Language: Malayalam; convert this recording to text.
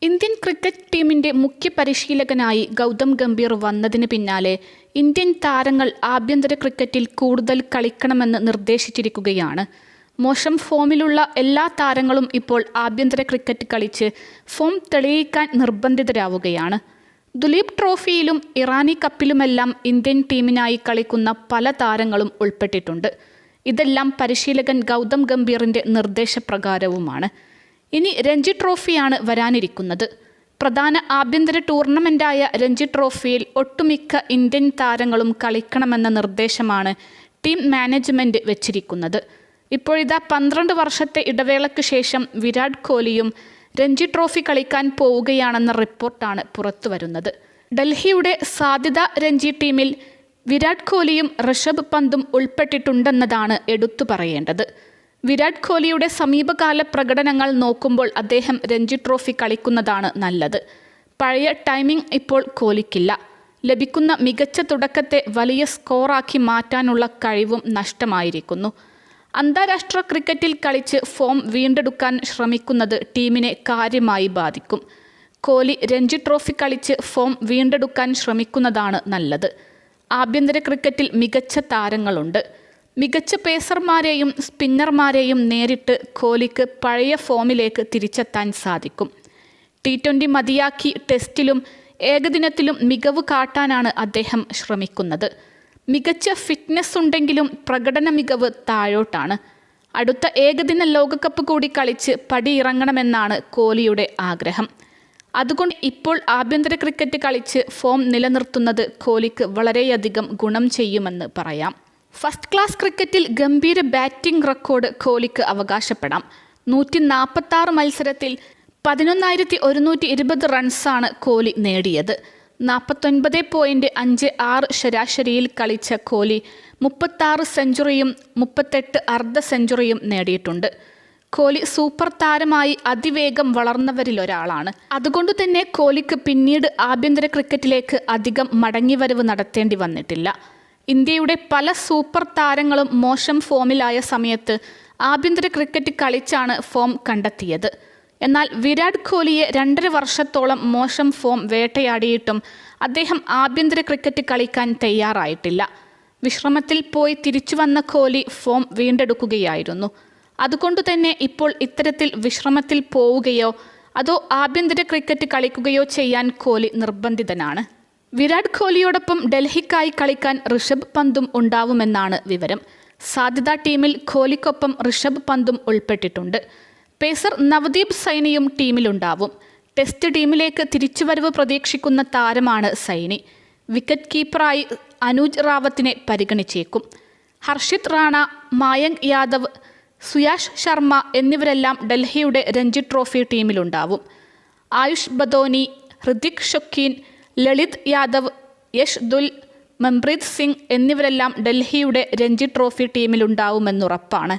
ഇന്ത്യൻ ക്രിക്കറ്റ് ടീമിന്റെ മുഖ്യ പരിശീലകനായി ഗൗതം ഗംഭീർ വന്നതിന് പിന്നാലെ ഇന്ത്യൻ താരങ്ങൾ ആഭ്യന്തര ക്രിക്കറ്റിൽ കൂടുതൽ കളിക്കണമെന്ന് നിർദ്ദേശിച്ചിരിക്കുകയാണ്. മോശം ഫോമിലുള്ള എല്ലാ താരങ്ങളും ഇപ്പോൾ ആഭ്യന്തര ക്രിക്കറ്റ് കളിച്ച് ഫോം തെളിയിക്കാൻ നിർബന്ധിതരാവുകയാണ്. ദുലീപ് ട്രോഫിയിലും ഇറാനി കപ്പിലുമെല്ലാം ഇന്ത്യൻ ടീമിനായി കളിക്കുന്ന പല താരങ്ങളും ഉൾപ്പെട്ടിട്ടുണ്ട്. ഇതെല്ലാം പരിശീലകൻ ഗൗതം ഗംഭീറിന്റെ നിർദ്ദേശപ്രകാരവുമാണ്. ഇനി രഞ്ജി ട്രോഫിയാണ് വരാനിരിക്കുന്നത്. പ്രധാന ആഭ്യന്തര ടൂർണമെന്റായ രഞ്ജി ട്രോഫിയിൽ ഒട്ടുമിക്ക ഇന്ത്യൻ താരങ്ങളും കളിക്കണമെന്ന നിർദ്ദേശമാണ് ടീം മാനേജ്മെന്റ് വെച്ചിരിക്കുന്നത്. ഇപ്പോഴിതാ 12 വർഷത്തെ ഇടവേളയ്ക്ക് ശേഷം വിരാട് കോഹ്ലിയും രഞ്ജി ട്രോഫി കളിക്കാൻ പോവുകയാണെന്ന റിപ്പോർട്ടാണ് പുറത്തുവരുന്നത്. ഡൽഹിയുടെ സാധ്യത രഞ്ജി ടീമിൽ വിരാട് കോഹ്ലിയും ഋഷഭ് പന്തും ഉൾപ്പെട്ടിട്ടുണ്ടെന്നതാണ് എടുത്തു പറയേണ്ടത്. വിരാട് കോഹ്ലിയുടെ സമീപകാല പ്രകടനങ്ങൾ നോക്കുമ്പോൾ അദ്ദേഹം രഞ്ജി ട്രോഫി കളിക്കുന്നതാണ് നല്ലത്. പഴയ ടൈമിംഗ് ഇപ്പോൾ കോഹ്ലിക്കില്ല. ലഭിക്കുന്ന മികച്ച തുടക്കത്തെ വലിയ സ്കോറാക്കി മാറ്റാനുള്ള കഴിവും നഷ്ടമായിരിക്കുന്നു. അന്താരാഷ്ട്ര ക്രിക്കറ്റിൽ കളിച്ച് ഫോം വീണ്ടെടുക്കാൻ ശ്രമിക്കുന്നത് ടീമിനെ കാര്യമായി ബാധിക്കും. കോഹ്ലി രഞ്ജി ട്രോഫി കളിച്ച് ഫോം വീണ്ടെടുക്കാൻ ശ്രമിക്കുന്നതാണ് നല്ലത്. ആഭ്യന്തര ക്രിക്കറ്റിൽ മികച്ച താരങ്ങളുണ്ട്. മികച്ച പേസർമാരെയും സ്പിന്നർമാരെയും നേരിട്ട് കോഹ്ലിക്ക് പഴയ ഫോമിലേക്ക് തിരിച്ചെത്താൻ സാധിക്കും. T20 മതിയാക്കി ടെസ്റ്റിലും ഏകദിനത്തിലും മികവ് കാട്ടാനാണ് അദ്ദേഹം ശ്രമിക്കുന്നത്. മികച്ച ഫിറ്റ്നസ് ഉണ്ടെങ്കിലും പ്രകടന മികവ് താഴോട്ടാണ്. അടുത്ത ഏകദിന ലോകകപ്പ് കൂടി കളിച്ച് പടിയിറങ്ങണമെന്നാണ് കോഹ്ലിയുടെ ആഗ്രഹം. അതുകൊണ്ട് ഇപ്പോൾ ആഭ്യന്തര ക്രിക്കറ്റ് കളിച്ച് ഫോം നിലനിർത്തുന്നത് കോഹ്ലിക്ക് വളരെയധികം ഗുണം ചെയ്യുമെന്ന് പറയാം. ഫസ്റ്റ് ക്ലാസ് ക്രിക്കറ്റിൽ ഗംഭീര ബാറ്റിംഗ് റെക്കോർഡ് കോഹ്ലിക്ക് അവകാശപ്പെടാം. 146 മത്സരത്തിൽ 11,120 റൺസാണ് കോഹ്ലി നേടിയത്. 49.56 ശരാശരിയിൽ കളിച്ച കോഹ്ലി 36 സെഞ്ചുറിയും 38 അർദ്ധ സെഞ്ചുറിയും നേടിയിട്ടുണ്ട്. കോഹ്ലി സൂപ്പർ താരമായി അതിവേഗം വളർന്നവരിലൊരാളാണ്. അതുകൊണ്ട് തന്നെ കോഹ്ലിക്ക് പിന്നീട് ആഭ്യന്തര ക്രിക്കറ്റിലേക്ക് അധികം മടങ്ങിവരവ് നടത്തേണ്ടി വന്നിട്ടില്ല. ഇന്ത്യയുടെ പല സൂപ്പർ താരങ്ങളും മോശം ഫോമിലായ സമയത്ത് ആഭ്യന്തര ക്രിക്കറ്റ് കളിച്ചാണ് ഫോം കണ്ടെത്തിയത്. എന്നാൽ വിരാട് കോഹ്ലിയെ 2.5 വർഷത്തോളം മോശം ഫോം വേട്ടയാടിയിട്ടും അദ്ദേഹം ആഭ്യന്തര ക്രിക്കറ്റ് കളിക്കാൻ തയ്യാറായിട്ടില്ല. വിശ്രമത്തിൽ പോയി തിരിച്ചു വന്ന കോഹ്ലി ഫോം വീണ്ടെടുക്കുകയായിരുന്നു. അതുകൊണ്ട് തന്നെ ഇപ്പോൾ ഇത്തരത്തിൽ വിശ്രമത്തിൽ പോവുകയോ അതോ ആഭ്യന്തര ക്രിക്കറ്റ് കളിക്കുകയോ ചെയ്യാൻ കോഹ്ലി നിർബന്ധിതനാണ്. വിരാട് കോഹ്ലിയോടൊപ്പം ഡൽഹിക്കായി കളിക്കാൻ ഋഷഭ് പന്തും ഉണ്ടാവുമെന്നാണ് വിവരം. സാധ്യത ടീമിൽ കോഹ്ലിക്കൊപ്പം ഋഷഭ് പന്തും ഉൾപ്പെട്ടിട്ടുണ്ട്. പേസർ നവദീപ് സൈനിയും ടീമിലുണ്ടാവും. ടെസ്റ്റ് ടീമിലേക്ക് തിരിച്ചുവരവ് പ്രതീക്ഷിക്കുന്ന താരമാണ് സൈനി. വിക്കറ്റ് കീപ്പറായി അനുജ് റാവത്തിനെ പരിഗണിച്ചേക്കും. ഹർഷിത് റാണ, മായങ്ക് യാദവ്, സുയാഷ് ശർമ്മ എന്നിവരെല്ലാം ഡൽഹിയുടെ രഞ്ജി ട്രോഫി ടീമിലുണ്ടാവും. ആയുഷ് ബദോനി, ഹൃതിക് ഷൊക്കീൻ, ലളിത് യാദവ്, യശ് ദുൽ, മൻപ്രീത് സിംഗ് എന്നിവരെല്ലാം ഡൽഹിയുടെ രഞ്ജി ട്രോഫി ടീമിലുണ്ടാവുമെന്നുറപ്പാണ്.